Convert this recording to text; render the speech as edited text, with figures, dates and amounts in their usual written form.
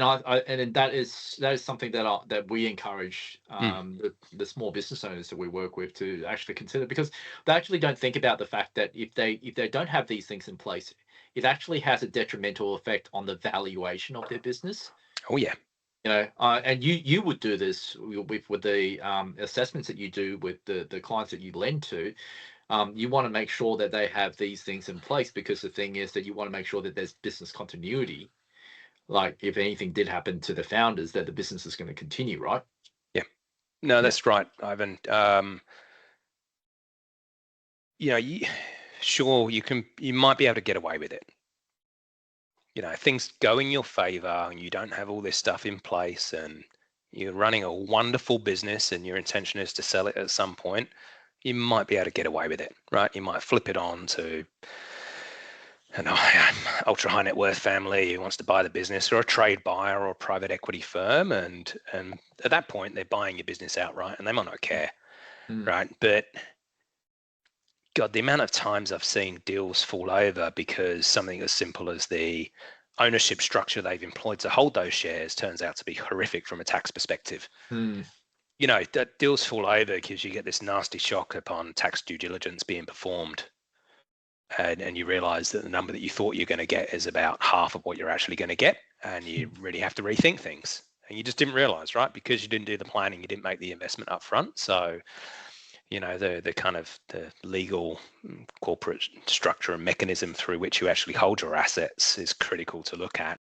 and that is something that we encourage Mm. the small business owners that we work with to actually consider, because they actually don't think about the fact that if they don't have these things in place, it actually has a detrimental effect on the valuation of their business. Oh yeah. And you would do this with the assessments that you do with the clients that you lend to. You want to make sure that they have these things in place, because the thing is that you want to make sure that there's business continuity. Like, if anything did happen to the founders, that the business is going to continue, right? Yeah. No, Yeah. that's right, Ivan. You know, sure, you might be able to get away with it. Things go in your favor and you don't have all this stuff in place and you're running a wonderful business and your intention is to sell it at some point, you might be able to get away with it, right? You might flip it on to an ultra high net worth family who wants to buy the business, or a trade buyer or a private equity firm. And at that point, they're buying your business outright and they might not care, Mm. right? But God, the amount of times I've seen deals fall over because something as simple as the ownership structure they've employed to hold those shares turns out to be horrific from a tax perspective. Mm. That deals fall over because you get this nasty shock upon tax due diligence being performed. And you realize that the number that you thought you're going to get is about half of what you're actually going to get. And you really have to rethink things. And you just didn't realize, right? Because you didn't do the planning, you didn't make the investment up front. So the kind of the legal corporate structure and mechanism through which you actually hold your assets is critical to look at.